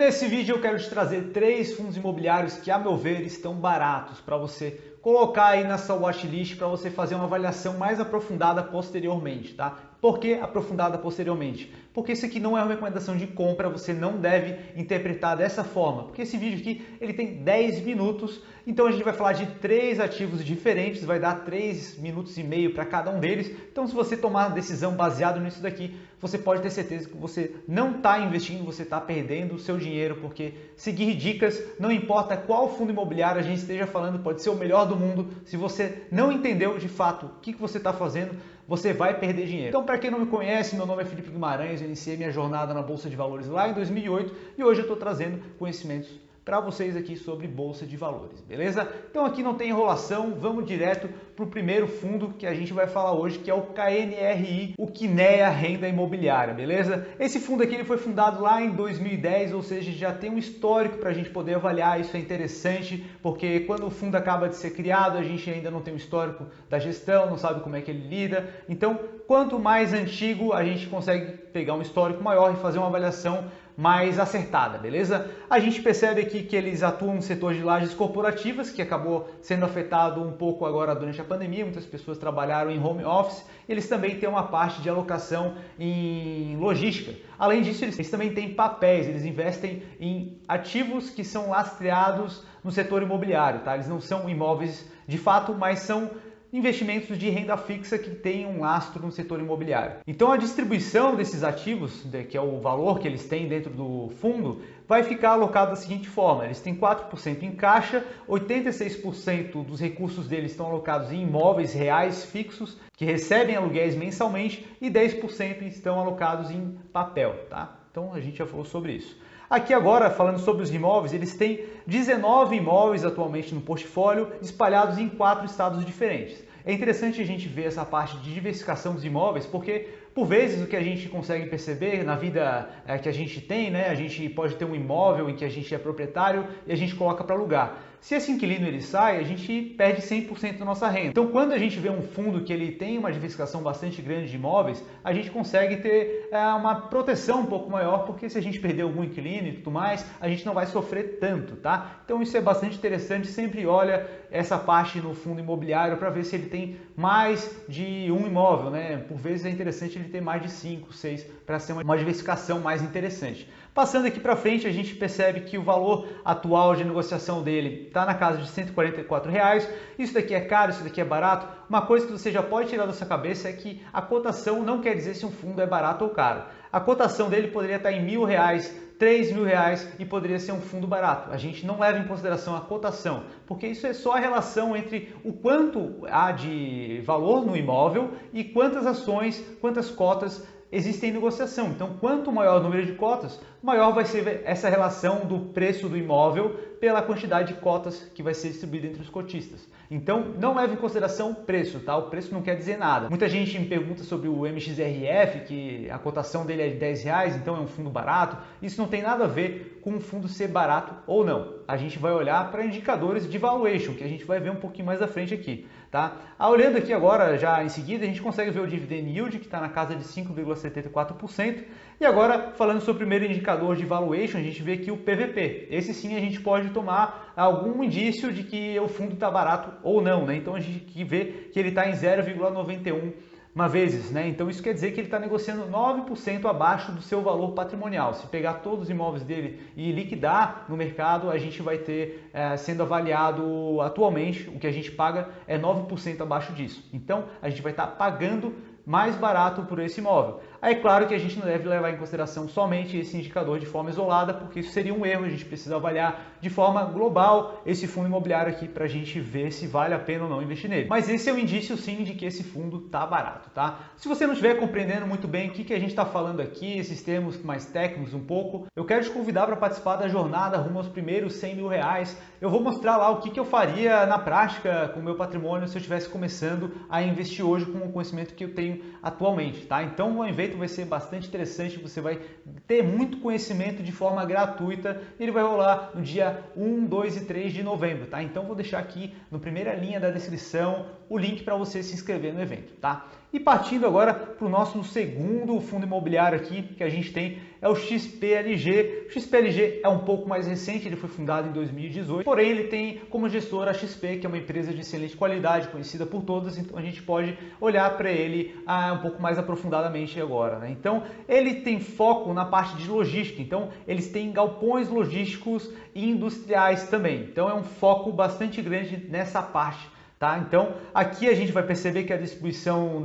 Nesse vídeo eu quero te trazer 3 fundos imobiliários que, a meu ver, estão baratos para você colocar aí na sua watchlist para você fazer uma avaliação mais aprofundada posteriormente, tá? Por que aprofundada posteriormente? Porque isso aqui não é uma recomendação de compra, você não deve interpretar dessa forma, porque esse vídeo aqui ele tem 10 minutos, então a gente vai falar de 3 ativos diferentes, vai dar 3 minutos e meio para cada um deles, então se você tomar uma decisão baseada nisso daqui, você pode ter certeza que você não está investindo, você está perdendo o seu dinheiro, porque seguir dicas, não importa qual fundo imobiliário a gente esteja falando, pode ser o melhor do mundo, se você não entendeu de fato o que você está fazendo, você vai perder dinheiro. Então, para quem não me conhece, meu nome é Felipe Guimarães, eu iniciei minha jornada na Bolsa de Valores lá em 2008 e hoje eu estou trazendo conhecimentos para vocês aqui sobre Bolsa de Valores, beleza? Então aqui não tem enrolação, vamos direto para o primeiro fundo que a gente vai falar hoje, que é o KNRI, o Kinea Renda Imobiliária, beleza? Esse fundo aqui ele foi fundado lá em 2010, ou seja, já tem um histórico para a gente poder avaliar, isso é interessante, porque quando o fundo acaba de ser criado, a gente ainda não tem um histórico da gestão, não sabe como é que ele lida, então quanto mais antigo a gente consegue pegar um histórico maior e fazer uma avaliação mais acertada, beleza? A gente percebe aqui que eles atuam no setor de lajes corporativas, que acabou sendo afetado um pouco agora durante a pandemia, muitas pessoas trabalharam em home office, eles também têm uma parte de alocação em logística. Além disso, eles também têm papéis, eles investem em ativos que são lastreados no setor imobiliário, tá? Eles não são imóveis de fato, mas são investimentos de renda fixa que têm um lastro no setor imobiliário. Então a distribuição desses ativos, que é o valor que eles têm dentro do fundo, vai ficar alocado da seguinte forma: eles têm 4% em caixa, 86% dos recursos deles estão alocados em imóveis reais fixos, que recebem aluguéis mensalmente, e 10% estão alocados em papel, tá? Então a gente já falou sobre isso. Aqui agora, falando sobre os imóveis, eles têm 19 imóveis atualmente no portfólio, espalhados em 4 estados diferentes. É interessante a gente ver essa parte de diversificação dos imóveis, porque por vezes o que a gente consegue perceber na vida que a gente tem, né? A gente pode ter um imóvel em que a gente é proprietário e a gente coloca para alugar. Se esse inquilino ele sai, a gente perde 100% da nossa renda. Então, quando a gente vê um fundo que ele tem uma diversificação bastante grande de imóveis, a gente consegue ter uma proteção um pouco maior, porque se a gente perder algum inquilino e tudo mais, a gente não vai sofrer tanto, tá? Então, isso é bastante interessante. Sempre olha essa parte no fundo imobiliário para ver se ele tem mais de um imóvel, né? Por vezes é interessante ele ter mais de 5, 6, para ser uma diversificação mais interessante. Passando aqui para frente, a gente percebe que o valor atual de negociação dele está na casa de R$ 144. Isso daqui é caro, isso daqui é barato. Uma coisa que você já pode tirar da sua cabeça é que a cotação não quer dizer se um fundo é barato ou caro. A cotação dele poderia estar em R$ 1.000, R$ 3.000 e poderia ser um fundo barato. A gente não leva em consideração a cotação, porque isso é só a relação entre o quanto há de valor no imóvel e quantas ações, quantas cotas existem em negociação. Então, quanto maior o número de cotas, maior vai ser essa relação do preço do imóvel pela quantidade de cotas que vai ser distribuída entre os cotistas. Então, não leve em consideração o preço, tá? O preço não quer dizer nada. Muita gente me pergunta sobre o MXRF, que a cotação dele é de R$ 10, então é um fundo barato. Isso não tem nada a ver com um fundo ser barato ou não. A gente vai olhar para indicadores de valuation, que a gente vai ver um pouquinho mais à frente aqui, tá? Olhando aqui agora, já em seguida, a gente consegue ver o dividend yield, que está na casa de 5,74%. E agora, falando sobre o primeiro indicador de valuation, a gente vê aqui o PVP. Esse sim a gente pode tomar algum indício de que o fundo está barato ou não, né? Então a gente vê que ele está em 0,91 vezes, né? Então isso quer dizer que ele está negociando 9% abaixo do seu valor patrimonial. Se pegar todos os imóveis dele e liquidar no mercado, a gente vai ter sendo avaliado atualmente, o que a gente paga é 9% abaixo disso. Então a gente vai estar pagando mais barato por esse imóvel. Aí, claro que a gente não deve levar em consideração somente esse indicador de forma isolada, porque isso seria um erro. A gente precisa avaliar de forma global esse fundo imobiliário aqui para a gente ver se vale a pena ou não investir nele. Mas esse é um indício sim de que esse fundo está barato, tá? Se você não estiver compreendendo muito bem o que a gente está falando aqui, esses termos mais técnicos um pouco, eu quero te convidar para participar da jornada rumo aos primeiros R$ 100.000. Eu vou mostrar lá o que eu faria na prática com o meu patrimônio se eu estivesse começando a investir hoje com o conhecimento que eu tenho atualmente, tá? Então o evento vai ser bastante interessante, você vai ter muito conhecimento de forma gratuita, ele vai rolar no dia 1, 2 e 3 de novembro, tá? Então vou deixar aqui na primeira linha da descrição o link para você se inscrever no evento, tá? E partindo agora para o nosso segundo fundo imobiliário aqui que a gente tem é o XPLG. O XPLG é um pouco mais recente, ele foi fundado em 2018, porém ele tem como gestora a XP, que é uma empresa de excelente qualidade, conhecida por todas, então a gente pode olhar para ele um pouco mais aprofundadamente agora, né? Então ele tem foco na parte de logística, então eles têm galpões logísticos e industriais também, então é um foco bastante grande nessa parte. Tá? Então, aqui a gente vai perceber que a distribuição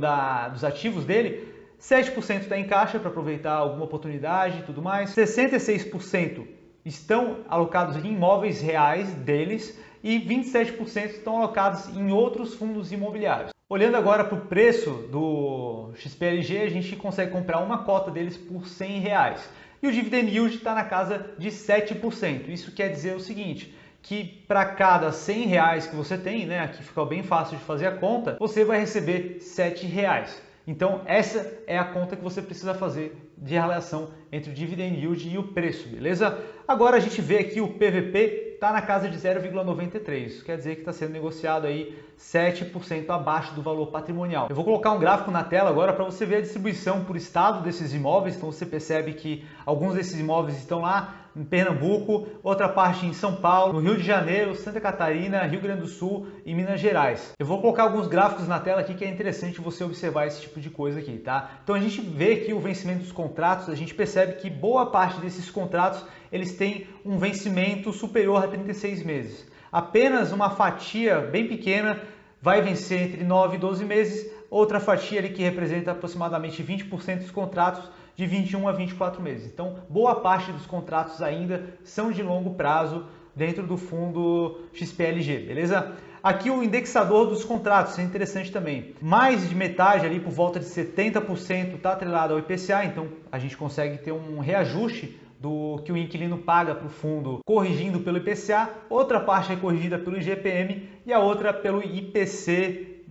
dos ativos dele, 7% está em caixa para aproveitar alguma oportunidade e tudo mais, 66% estão alocados em imóveis reais deles e 27% estão alocados em outros fundos imobiliários. Olhando agora para o preço do XPLG, a gente consegue comprar uma cota deles por R$100. E o dividend yield está na casa de 7%. Isso quer dizer o seguinte, que para cada R$100 que você tem, né, aqui fica bem fácil de fazer a conta, você vai receber R$7. Então essa é a conta que você precisa fazer de relação entre o dividend yield e o preço, beleza? Agora a gente vê aqui o PVP está na casa de 0,93, isso quer dizer que está sendo negociado aí 7% abaixo do valor patrimonial. Eu vou colocar um gráfico na tela agora para você ver a distribuição por estado desses imóveis, então você percebe que alguns desses imóveis estão lá em Pernambuco, outra parte em São Paulo, no Rio de Janeiro, Santa Catarina, Rio Grande do Sul e Minas Gerais. Eu vou colocar alguns gráficos na tela aqui que é interessante você observar esse tipo de coisa aqui, tá? Então a gente vê aqui o vencimento dos contratos, a gente percebe que boa parte desses contratos eles têm um vencimento superior a 36 meses. Apenas uma fatia bem pequena vai vencer entre 9 e 12 meses, outra fatia ali que representa aproximadamente 20% dos contratos de 21 a 24 meses. Então, boa parte dos contratos ainda são de longo prazo dentro do fundo XPLG, beleza? Aqui o indexador dos contratos é interessante também. Mais de metade, ali por volta de 70%, está atrelado ao IPCA, então a gente consegue ter um reajuste do que o inquilino paga para o fundo corrigindo pelo IPCA, outra parte é corrigida pelo IGPM e a outra pelo IPC/FIP,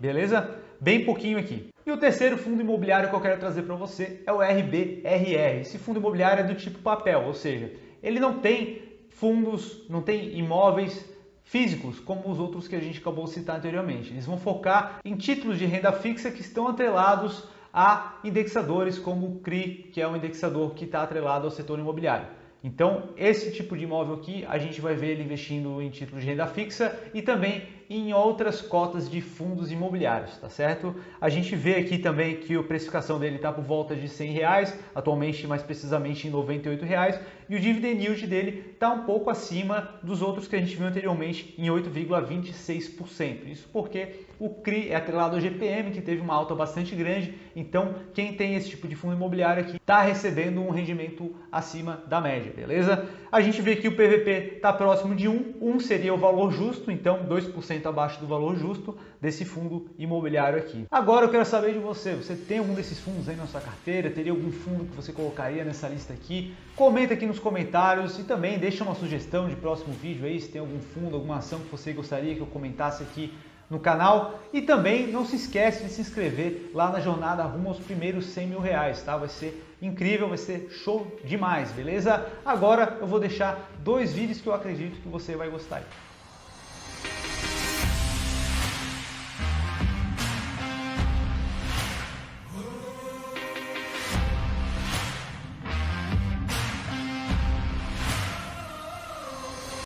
beleza? Bem pouquinho aqui. E o terceiro fundo imobiliário que eu quero trazer para você é o RBRR. Esse fundo imobiliário é do tipo papel, ou seja, ele não tem fundos, não tem imóveis físicos como os outros que a gente acabou de citar anteriormente. Eles vão focar em títulos de renda fixa que estão atrelados a indexadores como o CRI, que é um indexador que está atrelado ao setor imobiliário. Então, esse tipo de imóvel aqui, a gente vai ver ele investindo em títulos de renda fixa e também em outras cotas de fundos imobiliários, tá certo? A gente vê aqui também que a precificação dele está por volta de R$100, atualmente mais precisamente em R$98, e o dividend yield dele está um pouco acima dos outros que a gente viu anteriormente em 8,26%. Isso porque o CRI é atrelado ao GPM, que teve uma alta bastante grande, então quem tem esse tipo de fundo imobiliário aqui está recebendo um rendimento acima da média, beleza? A gente vê que o PVP está próximo de 1, 1 seria o valor justo, então 2% abaixo do valor justo desse fundo imobiliário aqui. Agora eu quero saber de você, você tem algum desses fundos aí na sua carteira? Teria algum fundo que você colocaria nessa lista aqui? Comenta aqui nos comentários e também deixa uma sugestão de próximo vídeo aí, se tem algum fundo, alguma ação que você gostaria que eu comentasse aqui no canal. E também não se esquece de se inscrever lá na jornada rumo aos primeiros R$100.000, tá? Vai ser incrível, vai ser show demais, beleza? Agora eu vou deixar 2 vídeos que eu acredito que você vai gostar.